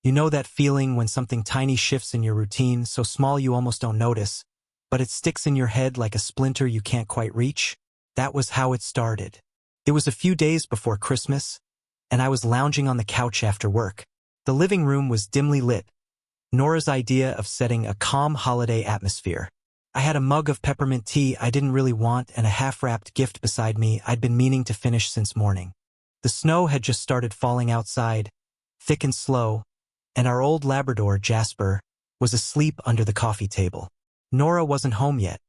You know that feeling when something tiny shifts in your routine, so small you almost don't notice, but it sticks in your head like a splinter you can't quite reach? That was how it started. It was a few days before Christmas, and I was lounging on the couch after work. The living room was dimly lit, Nora's idea of setting a calm holiday atmosphere. I had a mug of peppermint tea I didn't really want and a half-wrapped gift beside me I'd been meaning to finish since morning. The snow had just started falling outside, thick and slow, and our old Labrador, Jasper, was asleep under the coffee table. Nora wasn't home yet.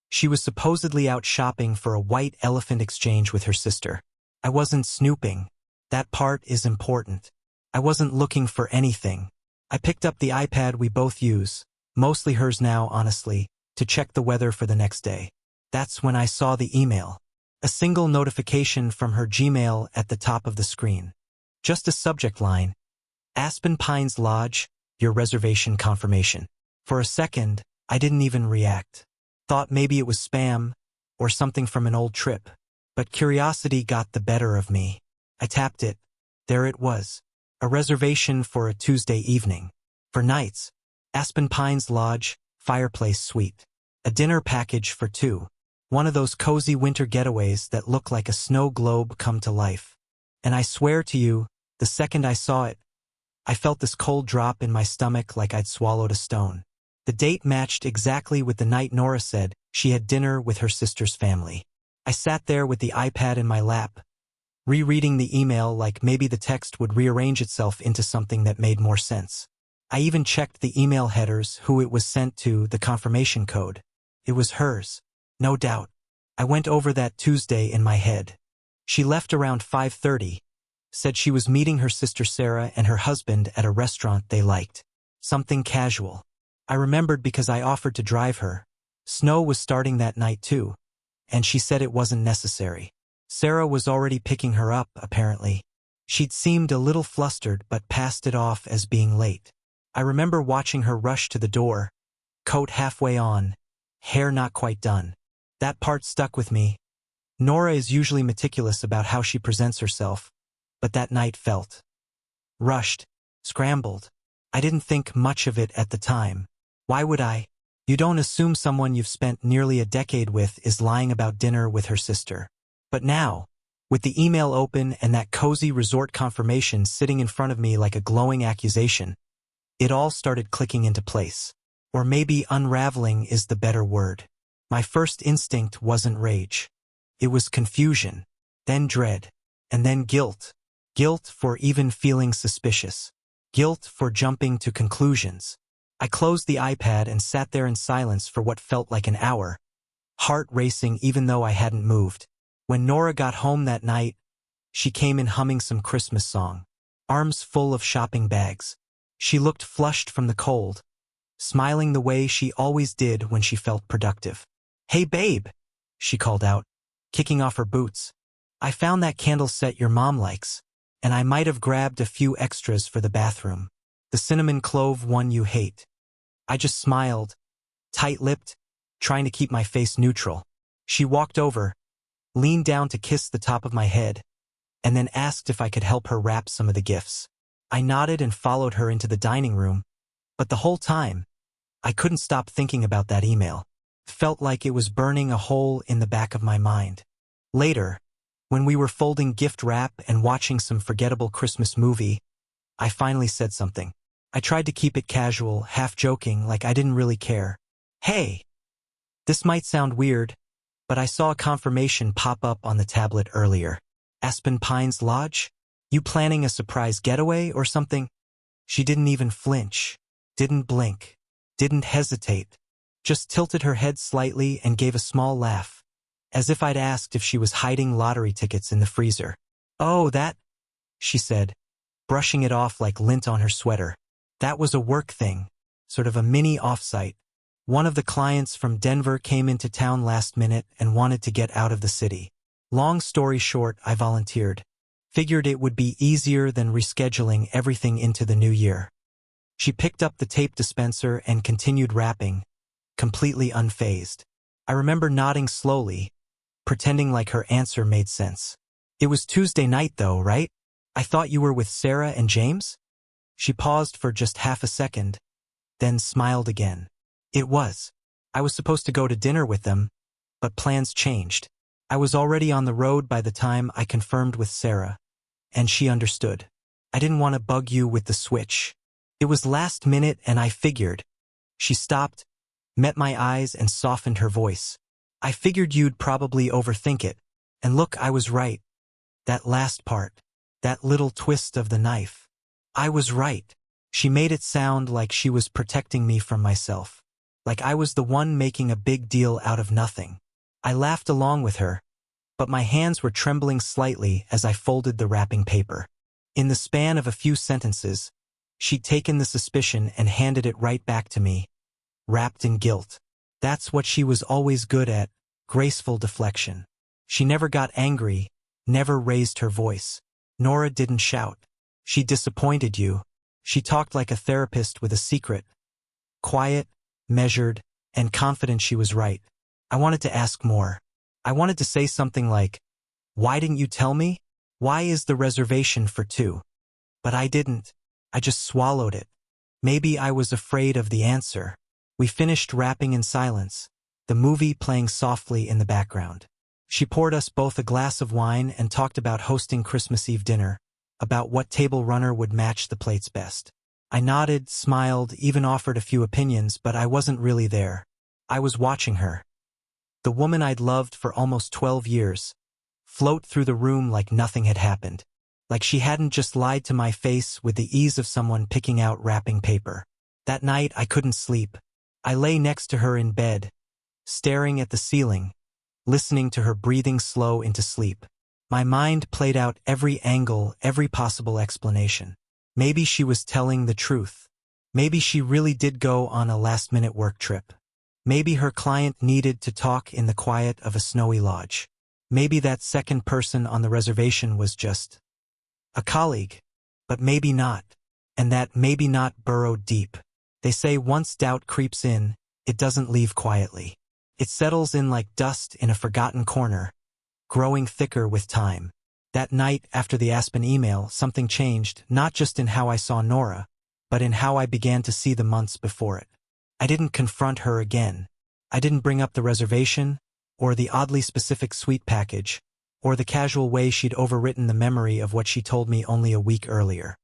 She was supposedly out shopping for a white elephant exchange with her sister. I wasn't snooping. That part is important. I wasn't looking for anything. I picked up the iPad we both use, mostly hers now, honestly, to check the weather for the next day. That's when I saw the email. A single notification from her Gmail at the top of the screen. Just a subject line. Aspen Pines Lodge, your reservation confirmation. For a second, I didn't even react. Thought maybe it was spam, or something from an old trip. But curiosity got the better of me. I tapped it. There it was. A reservation for a Tuesday evening. For nights. Aspen Pines Lodge, fireplace suite. A dinner package for two. One of those cozy winter getaways that look like a snow globe come to life. And I swear to you, the second I saw it, I felt this cold drop in my stomach like I'd swallowed a stone. The date matched exactly with the night Nora said she had dinner with her sister's family. I sat there with the iPad in my lap, rereading the email like maybe the text would rearrange itself into something that made more sense. I even checked the email headers, who it was sent to, the confirmation code. It was hers, no doubt. I went over that Tuesday in my head. She left around 5:30, said she was meeting her sister Sarah and her husband at a restaurant they liked. Something casual. I remembered because I offered to drive her. Snow was starting that night too, and she said it wasn't necessary. Sarah was already picking her up, apparently. She'd seemed a little flustered but passed it off as being late. I remember watching her rush to the door, coat halfway on, hair not quite done. That part stuck with me. Nora is usually meticulous about how she presents herself, but that night felt rushed, scrambled. I didn't think much of it at the time. Why would I? You don't assume someone you've spent nearly a decade with is lying about dinner with her sister. But now, with the email open and that cozy resort confirmation sitting in front of me like a glowing accusation, it all started clicking into place. Or maybe unraveling is the better word. My first instinct wasn't rage. It was confusion, then dread, and then guilt. Guilt for even feeling suspicious. Guilt for jumping to conclusions. I closed the iPad and sat there in silence for what felt like an hour, heart racing even though I hadn't moved. When Nora got home that night, she came in humming some Christmas song, arms full of shopping bags. She looked flushed from the cold, smiling the way she always did when she felt productive. "Hey babe," she called out, kicking off her boots. "I found that candle set your mom likes, and I might have grabbed a few extras for the bathroom. The cinnamon clove one you hate." I just smiled, tight-lipped, trying to keep my face neutral. She walked over, leaned down to kiss the top of my head, and then asked if I could help her wrap some of the gifts. I nodded and followed her into the dining room, but the whole time, I couldn't stop thinking about that email. Felt like it was burning a hole in the back of my mind. Later, when we were folding gift wrap and watching some forgettable Christmas movie, I finally said something. I tried to keep it casual, half joking, like I didn't really care. "Hey, this might sound weird, but I saw a confirmation pop up on the tablet earlier. Aspen Pines Lodge? You planning a surprise getaway or something?" She didn't even flinch, didn't blink, didn't hesitate, just tilted her head slightly and gave a small laugh, as if I'd asked if she was hiding lottery tickets in the freezer. "Oh, that," she said, brushing it off like lint on her sweater. "That was a work thing, sort of a mini offsite. One of the clients from Denver came into town last minute and wanted to get out of the city. Long story short, I volunteered. Figured it would be easier than rescheduling everything into the new year." She picked up the tape dispenser and continued wrapping, completely unfazed. I remember nodding slowly, pretending like her answer made sense. "It was Tuesday night though, right? I thought you were with Sarah and James?" She paused for just half a second, then smiled again. It was. I was supposed to go to dinner with them, but plans changed. I was already on the road by the time I confirmed with Sarah, and she understood. I didn't want to bug you with the switch. It was last minute and I figured. She stopped, met my eyes and softened her voice. I figured you'd probably overthink it. And look, I was right. That last part. That little twist of the knife. I was right. She made it sound like she was protecting me from myself. Like I was the one making a big deal out of nothing. I laughed along with her, but my hands were trembling slightly as I folded the wrapping paper. In the span of a few sentences, she'd taken the suspicion and handed it right back to me, wrapped in guilt. That's what she was always good at, graceful deflection. She never got angry, never raised her voice. Nora didn't shout. She disappointed you. She talked like a therapist with a secret. Quiet, measured, and confident she was right. I wanted to ask more. I wanted to say something like, "Why didn't you tell me? Why is the reservation for two?" But I didn't. I just swallowed it. Maybe I was afraid of the answer. We finished wrapping in silence, the movie playing softly in the background. She poured us both a glass of wine and talked about hosting Christmas Eve dinner, about what table runner would match the plates best. I nodded, smiled, even offered a few opinions, but I wasn't really there. I was watching her. The woman I'd loved for almost 12 years, float through the room like nothing had happened. Like she hadn't just lied to my face with the ease of someone picking out wrapping paper. That night I couldn't sleep. I lay next to her in bed, staring at the ceiling, listening to her breathing slow into sleep. My mind played out every angle, every possible explanation. Maybe she was telling the truth. Maybe she really did go on a last-minute work trip. Maybe her client needed to talk in the quiet of a snowy lodge. Maybe that second person on the reservation was just a colleague. But maybe not. And that maybe not burrowed deep. They say once doubt creeps in, it doesn't leave quietly. It settles in like dust in a forgotten corner, growing thicker with time. That night after the Aspen email, something changed, not just in how I saw Nora, but in how I began to see the months before it. I didn't confront her again. I didn't bring up the reservation, or the oddly specific sweet package, or the casual way she'd overwritten the memory of what she told me only a week earlier.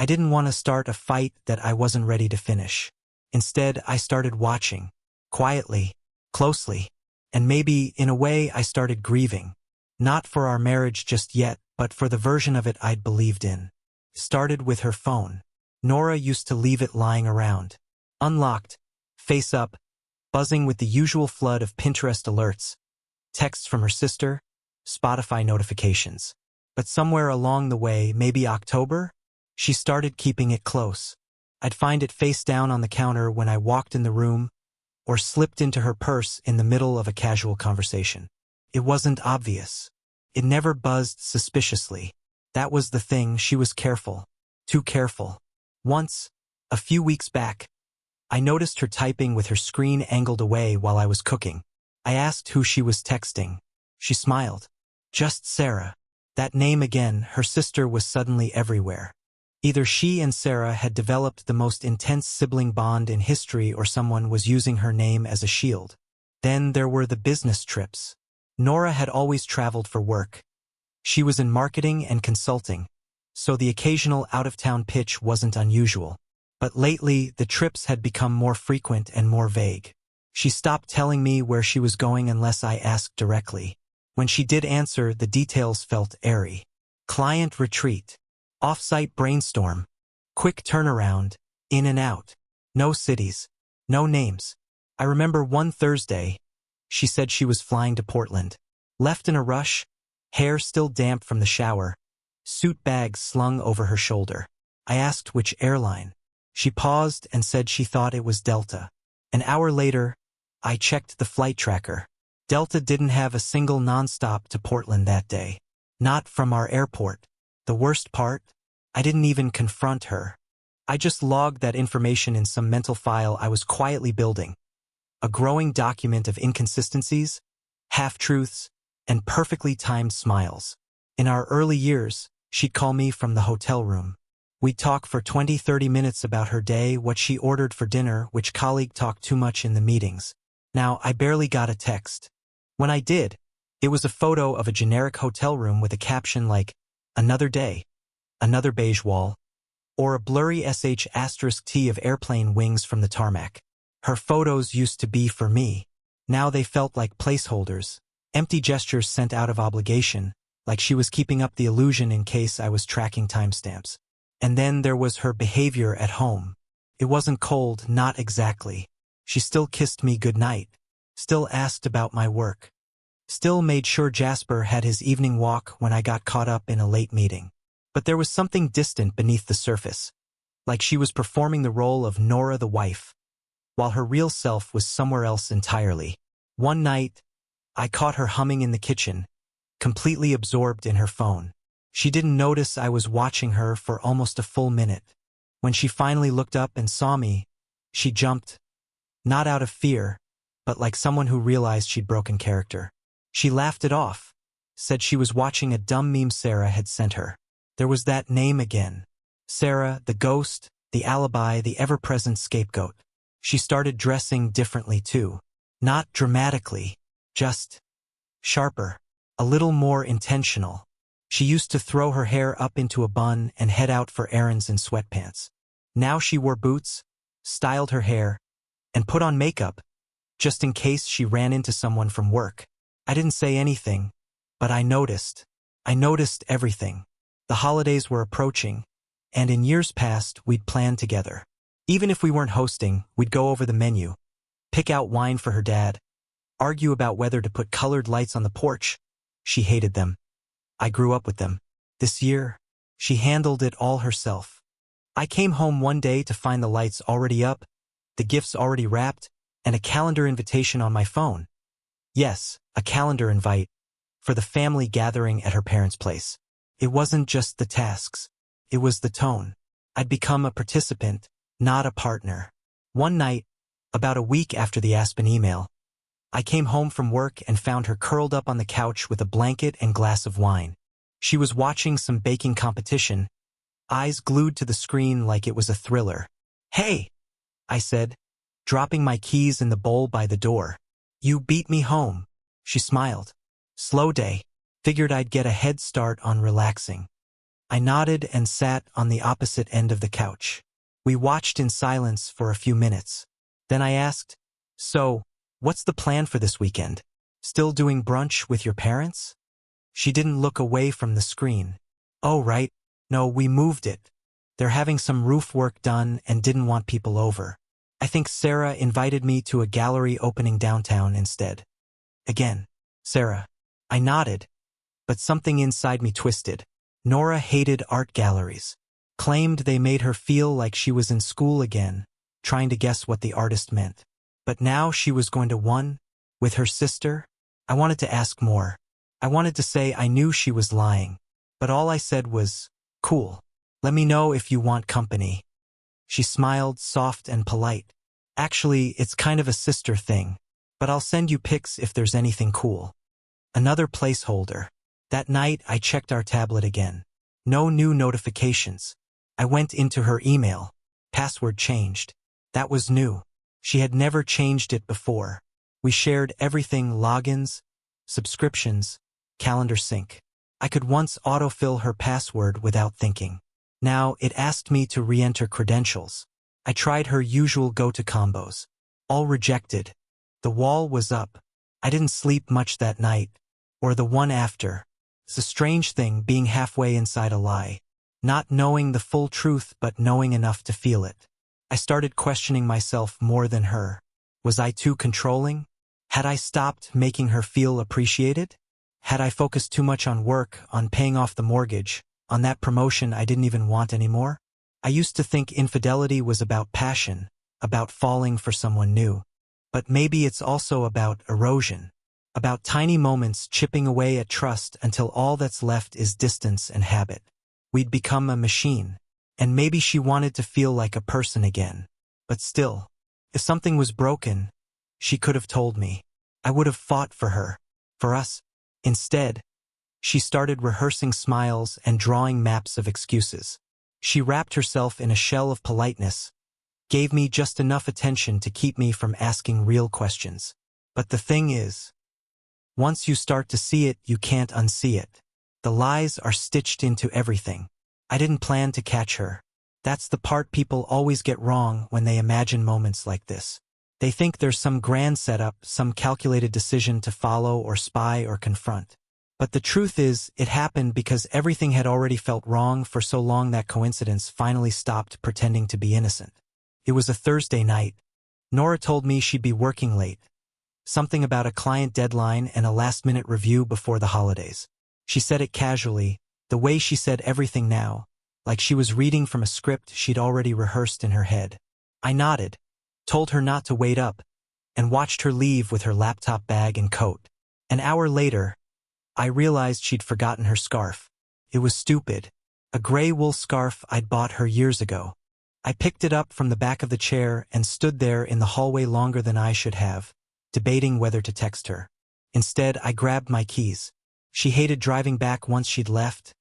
I didn't want to start a fight that I wasn't ready to finish. Instead, I started watching, quietly, closely, and maybe, in a way, I started grieving. Not for our marriage just yet, but for the version of it I'd believed in. Started with her phone. Nora used to leave it lying around, unlocked, face up, buzzing with the usual flood of Pinterest alerts, texts from her sister, Spotify notifications. But somewhere along the way, maybe October, she started keeping it close. I'd find it face down on the counter when I walked in the room, or slipped into her purse in the middle of a casual conversation. It wasn't obvious. It never buzzed suspiciously. That was the thing, she was careful. Too careful. Once, a few weeks back, I noticed her typing with her screen angled away while I was cooking. I asked who she was texting. She smiled. Just Sarah. That name again, her sister was suddenly everywhere. Either she and Sarah had developed the most intense sibling bond in history or someone was using her name as a shield. Then there were the business trips. Nora had always traveled for work. She was in marketing and consulting, so the occasional out-of-town pitch wasn't unusual. But lately, the trips had become more frequent and more vague. She stopped telling me where she was going unless I asked directly. When she did answer, the details felt airy. Client retreat. Off-site brainstorm. Quick turnaround. In and out. No cities. No names. I remember one Thursday, she said she was flying to Portland. Left in a rush, hair still damp from the shower, suit bag slung over her shoulder. I asked which airline. She paused and said she thought it was Delta. An hour later, I checked the flight tracker. Delta didn't have a single nonstop to Portland that day. Not from our airport. The worst part? I didn't even confront her. I just logged that information in some mental file I was quietly building. A growing document of inconsistencies, half-truths, and perfectly timed smiles. In our early years, she'd call me from the hotel room. We'd talk for 20-30 minutes about her day, what she ordered for dinner, which colleague talked too much in the meetings. Now, I barely got a text. When I did, it was a photo of a generic hotel room with a caption like, "Another day, another beige wall," or a blurry *T of airplane wings from the tarmac. Her photos used to be for me. Now they felt like placeholders, empty gestures sent out of obligation, like she was keeping up the illusion in case I was tracking timestamps. And then there was her behavior at home. It wasn't cold, not exactly. She still kissed me goodnight, still asked about my work, still made sure Jasper had his evening walk when I got caught up in a late meeting. But there was something distant beneath the surface, like she was performing the role of Nora the wife, while her real self was somewhere else entirely. One night, I caught her humming in the kitchen, completely absorbed in her phone. She didn't notice I was watching her for almost a full minute. When she finally looked up and saw me, she jumped, not out of fear, but like someone who realized she'd broken character. She laughed it off, said she was watching a dumb meme Sarah had sent her. There was that name again. Sarah, the ghost, the alibi, the ever-present scapegoat. She started dressing differently too. Not dramatically, just sharper, a little more intentional. She used to throw her hair up into a bun and head out for errands in sweatpants. Now she wore boots, styled her hair, and put on makeup, just in case she ran into someone from work. I didn't say anything, but I noticed. I noticed everything. The holidays were approaching, and in years past, we'd planned together. Even if we weren't hosting, we'd go over the menu, pick out wine for her dad, argue about whether to put colored lights on the porch. She hated them. I grew up with them. This year, she handled it all herself. I came home one day to find the lights already up, the gifts already wrapped, and a calendar invitation on my phone. Yes, a calendar invite for the family gathering at her parents' place. It wasn't just the tasks. It was the tone. I'd become a participant, not a partner. One night, about a week after the Aspen email, I came home from work and found her curled up on the couch with a blanket and glass of wine. She was watching some baking competition, eyes glued to the screen like it was a thriller. "Hey," I said, dropping my keys in the bowl by the door. "You beat me home." She smiled. "Slow day. Figured I'd get a head start on relaxing." I nodded and sat on the opposite end of the couch. We watched in silence for a few minutes. Then I asked, "So, what's the plan for this weekend? Still doing brunch with your parents?" She didn't look away from the screen. "Oh, right. No, we moved it. They're having some roof work done and didn't want people over. I think Sarah invited me to a gallery opening downtown instead." Again, Sarah. I nodded, but something inside me twisted. Nora hated art galleries, claimed they made her feel like she was in school again, trying to guess what the artist meant. But now she was going to one, with her sister. I wanted to ask more. I wanted to say I knew she was lying, but all I said was, "Cool. Let me know if you want company." She smiled, soft and polite. "Actually, it's kind of a sister thing, but I'll send you pics if there's anything cool." Another placeholder. That night, I checked our tablet again. No new notifications. I went into her email. Password changed. That was new. She had never changed it before. We shared everything: logins, subscriptions, calendar sync. I could once autofill her password without thinking. Now it asked me to re-enter credentials. I tried her usual go-to combos. All rejected. The wall was up. I didn't sleep much that night, or the one after. It's a strange thing being halfway inside a lie. Not knowing the full truth but knowing enough to feel it. I started questioning myself more than her. Was I too controlling? Had I stopped making her feel appreciated? Had I focused too much on work, on paying off the mortgage, on that promotion I didn't even want anymore? I used to think infidelity was about passion, about falling for someone new. But maybe it's also about erosion. About tiny moments chipping away at trust until all that's left is distance and habit. We'd become a machine. And maybe she wanted to feel like a person again. But still, if something was broken, she could have told me. I would have fought for her, for us. Instead, she started rehearsing smiles and drawing maps of excuses. She wrapped herself in a shell of politeness, gave me just enough attention to keep me from asking real questions. But the thing is, once you start to see it, you can't unsee it. The lies are stitched into everything. I didn't plan to catch her. That's the part people always get wrong when they imagine moments like this. They think there's some grand setup, some calculated decision to follow or spy or confront. But the truth is, it happened because everything had already felt wrong for so long that coincidence finally stopped pretending to be innocent. It was a Thursday night. Nora told me she'd be working late. Something about a client deadline and a last-minute review before the holidays. She said it casually, the way she said everything now, like she was reading from a script she'd already rehearsed in her head. I nodded, told her not to wait up, and watched her leave with her laptop bag and coat. An hour later, I realized she'd forgotten her scarf. It was stupid. A gray wool scarf I'd bought her years ago. I picked it up from the back of the chair and stood there in the hallway longer than I should have, debating whether to text her. Instead, I grabbed my keys. She hated driving back once she'd left,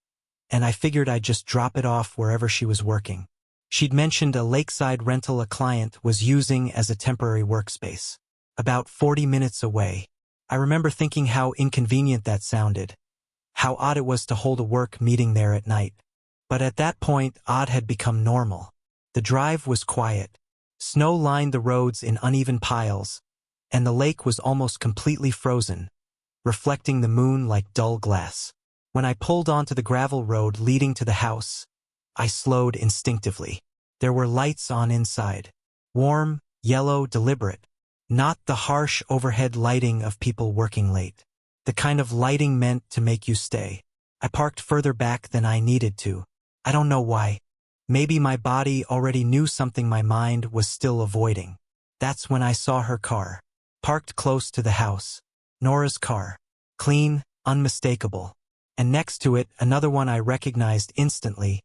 and I figured I'd just drop it off wherever she was working. She'd mentioned a lakeside rental a client was using as a temporary workspace, about 40 minutes away. I remember thinking how inconvenient that sounded, how odd it was to hold a work meeting there at night. But at that point, odd had become normal. The drive was quiet. Snow lined the roads in uneven piles, and the lake was almost completely frozen, reflecting the moon like dull glass. When I pulled onto the gravel road leading to the house, I slowed instinctively. There were lights on inside. Warm, yellow, deliberate. Not the harsh overhead lighting of people working late. The kind of lighting meant to make you stay. I parked further back than I needed to. I don't know why. Maybe my body already knew something my mind was still avoiding. That's when I saw her car, parked close to the house. Nora's car. Clean, unmistakable. And next to it, another one I recognized instantly,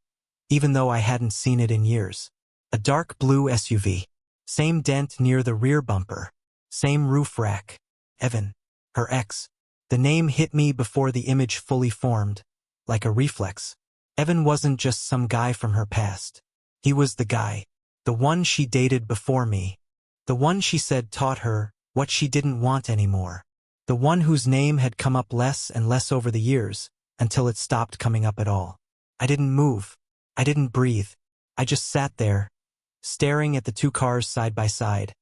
even though I hadn't seen it in years. A dark blue SUV. Same dent near the rear bumper. Same roof rack. Evan. Her ex. The name hit me before the image fully formed, like a reflex. Evan wasn't just some guy from her past. He was the guy. The one she dated before me. The one she said taught her what she didn't want anymore. The one whose name had come up less and less over the years, until it stopped coming up at all. I didn't move. I didn't breathe. I just sat there, staring at the two cars side by side,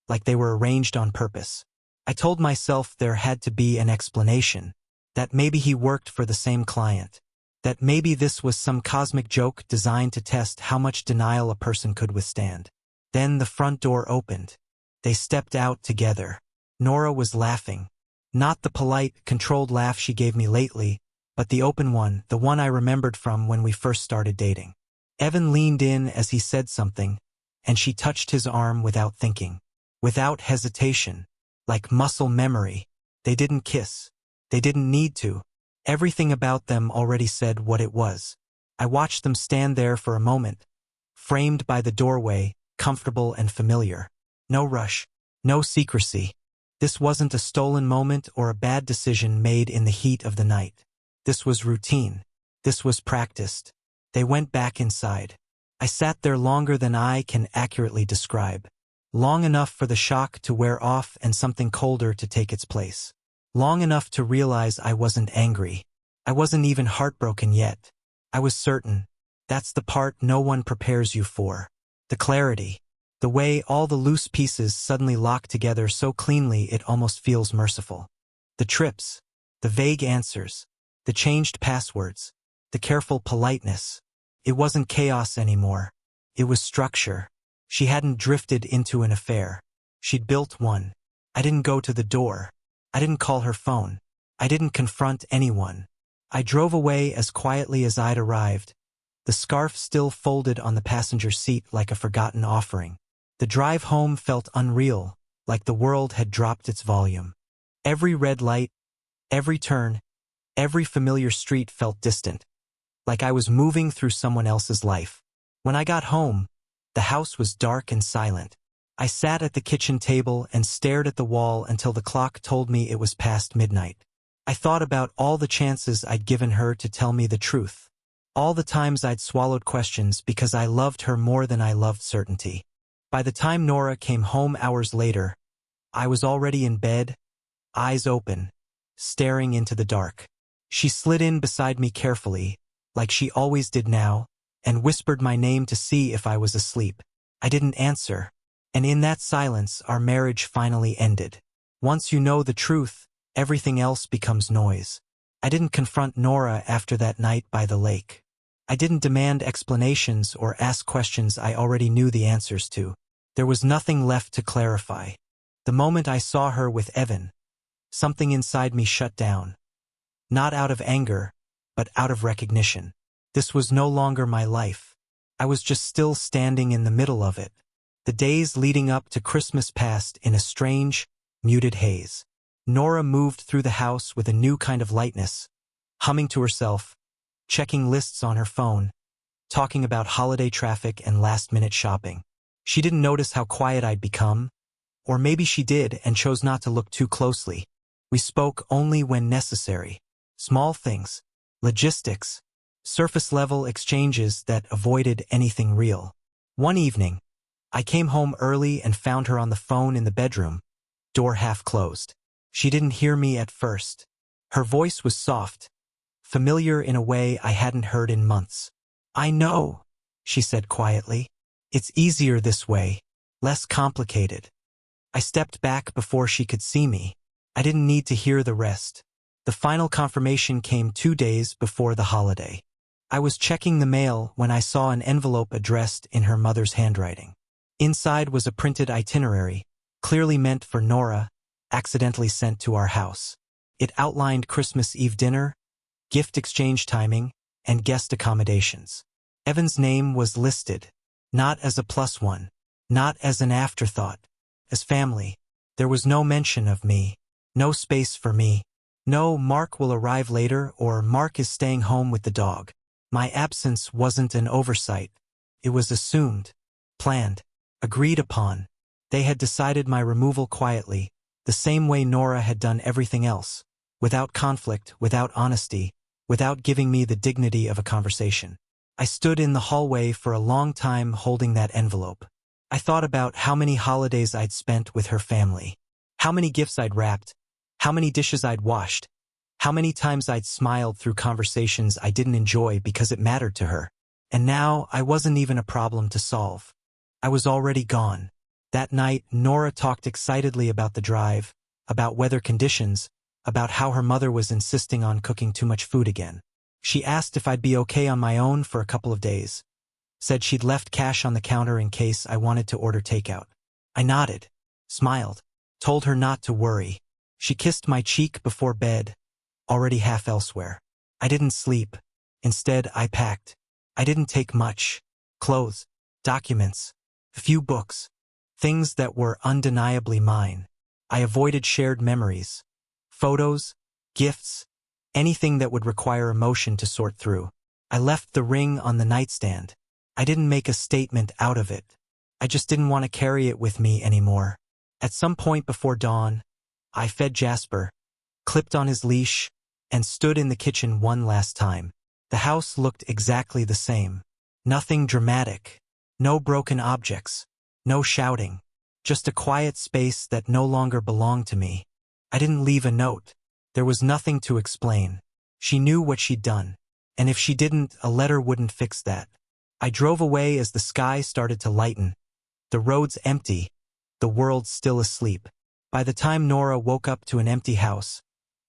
like they were arranged on purpose. I told myself there had to be an explanation, that maybe he worked for the same client, that maybe this was some cosmic joke designed to test how much denial a person could withstand. Then the front door opened. They stepped out together. Nora was laughing. Not the polite, controlled laugh she gave me lately, but the open one, the one I remembered from when we first started dating. Evan leaned in as he said something, and she touched his arm without thinking, without hesitation, like muscle memory. They didn't kiss. They didn't need to. Everything about them already said what it was. I watched them stand there for a moment, framed by the doorway, comfortable and familiar. No rush. No secrecy. This wasn't a stolen moment or a bad decision made in the heat of the night. This was routine. This was practiced. They went back inside. I sat there longer than I can accurately describe. Long enough for the shock to wear off and something colder to take its place. Long enough to realize I wasn't angry. I wasn't even heartbroken yet. I was certain. That's the part no one prepares you for. The clarity. The way all the loose pieces suddenly lock together so cleanly it almost feels merciful. The trips. The vague answers. The changed passwords. The careful politeness. It wasn't chaos anymore. It was structure. She hadn't drifted into an affair. She'd built one. I didn't go to the door. I didn't call her phone. I didn't confront anyone. I drove away as quietly as I'd arrived, the scarf still folded on the passenger seat like a forgotten offering. The drive home felt unreal, like the world had dropped its volume. Every red light, every turn, every familiar street felt distant, like I was moving through someone else's life. When I got home, the house was dark and silent. I sat at the kitchen table and stared at the wall until the clock told me it was past midnight. I thought about all the chances I'd given her to tell me the truth. All the times I'd swallowed questions because I loved her more than I loved certainty. By the time Nora came home hours later, I was already in bed, eyes open, staring into the dark. She slid in beside me carefully, like she always did now, and whispered my name to see if I was asleep. I didn't answer, and in that silence our marriage finally ended. Once you know the truth, everything else becomes noise. I didn't confront Nora after that night by the lake. I didn't demand explanations or ask questions I already knew the answers to. There was nothing left to clarify. The moment I saw her with Evan, something inside me shut down. Not out of anger, but out of recognition. This was no longer my life. I was just still standing in the middle of it. The days leading up to Christmas passed in a strange, muted haze. Nora moved through the house with a new kind of lightness, humming to herself, checking lists on her phone, talking about holiday traffic and last-minute shopping. She didn't notice how quiet I'd become, or maybe she did and chose not to look too closely. We spoke only when necessary. Small things, logistics, surface-level exchanges that avoided anything real. One evening, I came home early and found her on the phone in the bedroom, door half closed. She didn't hear me at first. Her voice was soft, familiar in a way I hadn't heard in months. "I know," she said quietly. "It's easier this way, less complicated." I stepped back before she could see me. I didn't need to hear the rest. The final confirmation came 2 days before the holiday. I was checking the mail when I saw an envelope addressed in her mother's handwriting. Inside was a printed itinerary, clearly meant for Nora, accidentally sent to our house. It outlined Christmas Eve dinner, gift exchange timing, and guest accommodations. Evan's name was listed, not as a +1, not as an afterthought, as family. There was no mention of me, no space for me. No, Mark will arrive later, or Mark is staying home with the dog. My absence wasn't an oversight. It was assumed, planned, agreed upon. They had decided my removal quietly, the same way Nora had done everything else, without conflict, without honesty, without giving me the dignity of a conversation. I stood in the hallway for a long time holding that envelope. I thought about how many holidays I'd spent with her family, how many gifts I'd wrapped, how many dishes I'd washed, how many times I'd smiled through conversations I didn't enjoy because it mattered to her. And now I wasn't even a problem to solve. I was already gone. That night, Nora talked excitedly about the drive, about weather conditions, about how her mother was insisting on cooking too much food again. She asked if I'd be okay on my own for a couple of days. Said she'd left cash on the counter in case I wanted to order takeout. I nodded, smiled, told her not to worry. She kissed my cheek before bed, already half elsewhere. I didn't sleep. Instead, I packed. I didn't take much. Clothes, documents, a few books, things that were undeniably mine. I avoided shared memories, photos, gifts, anything that would require emotion to sort through. I left the ring on the nightstand. I didn't make a statement out of it. I just didn't want to carry it with me anymore. At some point before dawn, I fed Jasper, clipped on his leash, and stood in the kitchen one last time. The house looked exactly the same. Nothing dramatic. No broken objects. No shouting. Just a quiet space that no longer belonged to me. I didn't leave a note. There was nothing to explain. She knew what she'd done. And if she didn't, a letter wouldn't fix that. I drove away as the sky started to lighten. The roads empty. The world still asleep. By the time Nora woke up to an empty house,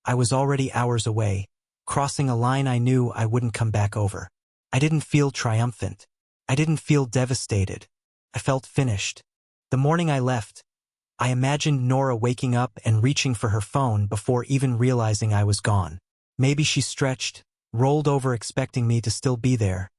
I was already hours away, crossing a line I knew I wouldn't come back over. I didn't feel triumphant. I didn't feel devastated. I felt finished. The morning I left, I imagined Nora waking up and reaching for her phone before even realizing I was gone. Maybe she stretched, rolled over expecting me to still be there,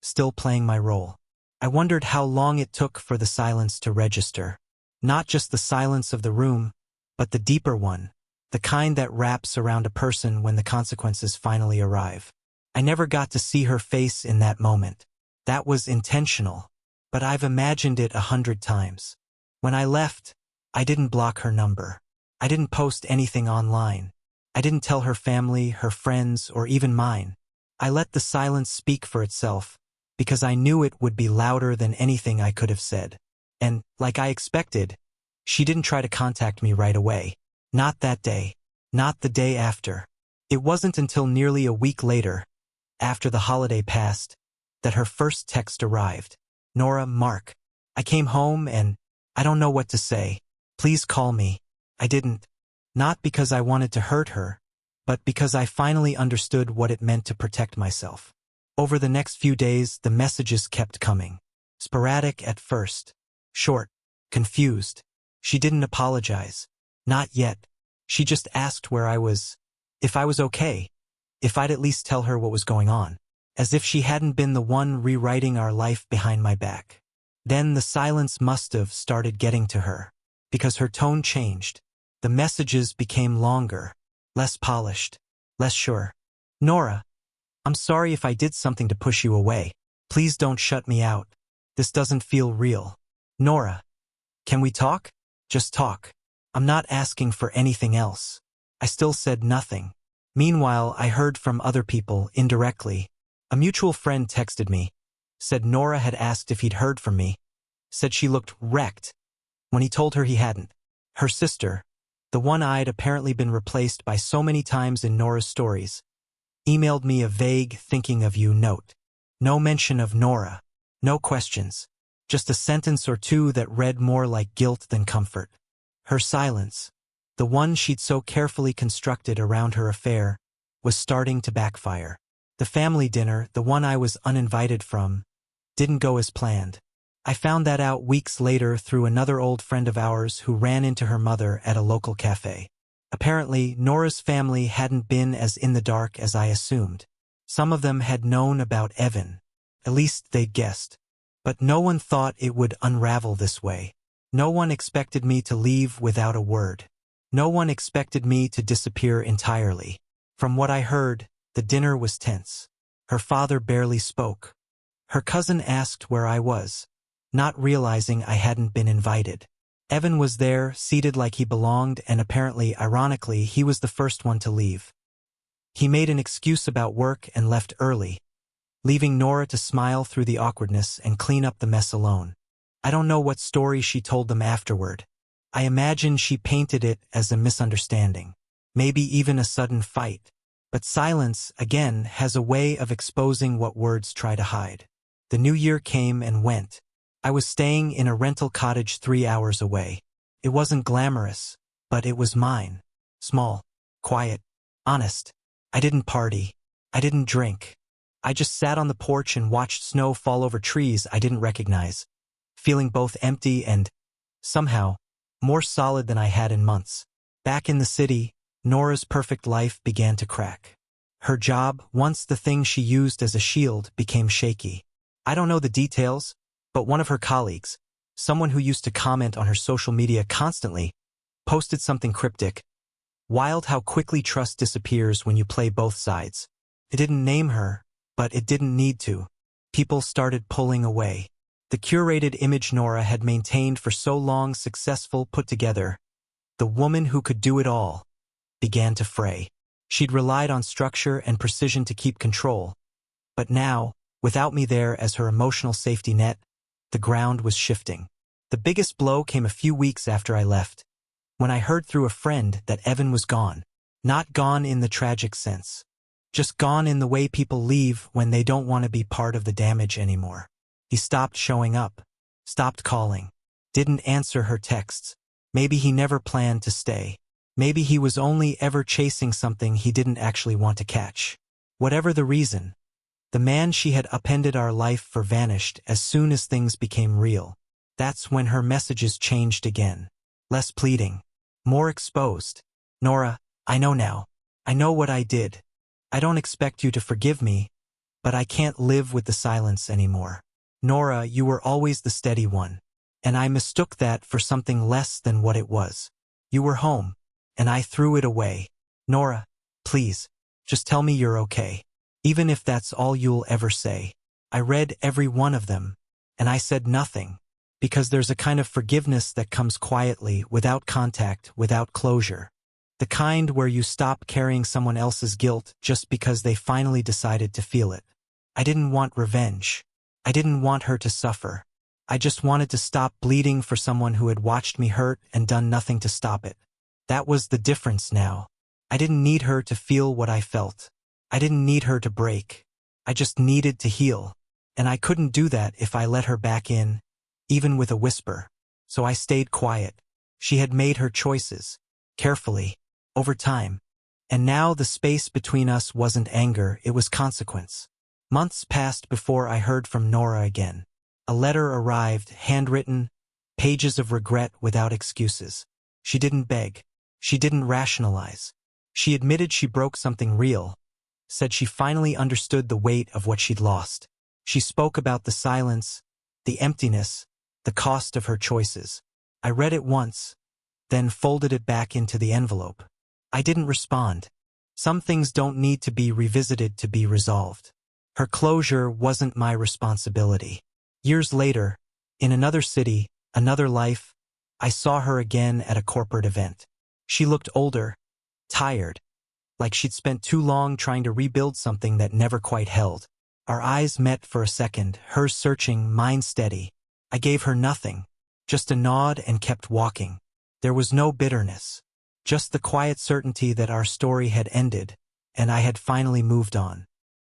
still playing my role. I wondered how long it took for the silence to register. Not just the silence of the room, but the deeper one, the kind that wraps around a person when the consequences finally arrive. I never got to see her face in that moment. That was intentional, but I've imagined it 100 times. When I left, I didn't block her number. I didn't post anything online. I didn't tell her family, her friends, or even mine. I let the silence speak for itself, because I knew it would be louder than anything I could have said. And, like I expected, she didn't try to contact me right away. Not that day. Not the day after. It wasn't until nearly a week later, after the holiday passed, that her first text arrived. Nora, Mark. I came home and I don't know what to say. Please call me. I didn't. Not because I wanted to hurt her, but because I finally understood what it meant to protect myself. Over the next few days, the messages kept coming. Sporadic at first. Short. Confused. She didn't apologize. Not yet. She just asked where I was. If I was okay. If I'd at least tell her what was going on. As if she hadn't been the one rewriting our life behind my back. Then the silence must have started getting to her. Because her tone changed. The messages became longer. Less polished. Less sure. Nora. I'm sorry if I did something to push you away. Please don't shut me out. This doesn't feel real. Nora. Can we talk? Just talk. I'm not asking for anything else. I still said nothing. Meanwhile, I heard from other people, indirectly. A mutual friend texted me. Said Nora had asked if he'd heard from me. Said she looked wrecked when he told her he hadn't. Her sister, the one I'd apparently been replaced by so many times in Nora's stories, emailed me a vague thinking of you note. No mention of Nora. No questions. Just a sentence or two that read more like guilt than comfort. Her silence, the one she'd so carefully constructed around her affair, was starting to backfire. The family dinner, the one I was uninvited from, didn't go as planned. I found that out weeks later through another old friend of ours who ran into her mother at a local cafe. Apparently, Nora's family hadn't been as in the dark as I assumed. Some of them had known about Evan. At least they'd guessed. But no one thought it would unravel this way. No one expected me to leave without a word. No one expected me to disappear entirely. From what I heard, the dinner was tense. Her father barely spoke. Her cousin asked where I was, not realizing I hadn't been invited. Evan was there, seated like he belonged, and apparently, ironically, he was the first one to leave. He made an excuse about work and left early, leaving Nora to smile through the awkwardness and clean up the mess alone. I don't know what story she told them afterward. I imagine she painted it as a misunderstanding, maybe even a sudden fight. But silence, again, has a way of exposing what words try to hide. The new year came and went. I was staying in a rental cottage 3 hours away. It wasn't glamorous, but it was mine. Small, quiet, honest. I didn't party. I didn't drink. I just sat on the porch and watched snow fall over trees I didn't recognize, feeling both empty and, somehow, more solid than I had in months. Back in the city, Nora's perfect life began to crack. Her job, once the thing she used as a shield, became shaky. I don't know the details, but one of her colleagues, someone who used to comment on her social media constantly, posted something cryptic. Wild how quickly trust disappears when you play both sides. It didn't name her, but it didn't need to. People started pulling away. The curated image Nora had maintained for so long, successful, put together, the woman who could do it all, began to fray. She'd relied on structure and precision to keep control. But now, without me there as her emotional safety net, the ground was shifting. The biggest blow came a few weeks after I left, when I heard through a friend that Evan was gone. Not gone in the tragic sense. Just gone in the way people leave when they don't want to be part of the damage anymore. He stopped showing up, stopped calling, didn't answer her texts. Maybe he never planned to stay. Maybe he was only ever chasing something he didn't actually want to catch. Whatever the reason, the man she had upended our life for vanished as soon as things became real. That's when her messages changed again. Less pleading, more exposed. Nora, I know now. I know what I did. I don't expect you to forgive me, but I can't live with the silence anymore. Nora, you were always the steady one, and I mistook that for something less than what it was. You were home, and I threw it away. Nora, please, just tell me you're okay. Even if that's all you'll ever say. I read every one of them, and I said nothing, because there's a kind of forgiveness that comes quietly, without contact, without closure. The kind where you stop carrying someone else's guilt just because they finally decided to feel it. I didn't want revenge. I didn't want her to suffer. I just wanted to stop bleeding for someone who had watched me hurt and done nothing to stop it. That was the difference now. I didn't need her to feel what I felt. I didn't need her to break. I just needed to heal. And I couldn't do that if I let her back in, even with a whisper. So I stayed quiet. She had made her choices, carefully, over time. And now the space between us wasn't anger, it was consequence. Months passed before I heard from Nora again. A letter arrived, handwritten, pages of regret without excuses. She didn't beg. She didn't rationalize. She admitted she broke something real, said she finally understood the weight of what she'd lost. She spoke about the silence, the emptiness, the cost of her choices. I read it once, then folded it back into the envelope. I didn't respond. Some things don't need to be revisited to be resolved. Her closure wasn't my responsibility. Years later, in another city, another life, I saw her again at a corporate event. She looked older, tired, like she'd spent too long trying to rebuild something that never quite held. Our eyes met for a second, hers searching, mine steady. I gave her nothing, just a nod and kept walking. There was no bitterness, just the quiet certainty that our story had ended, and I had finally moved on.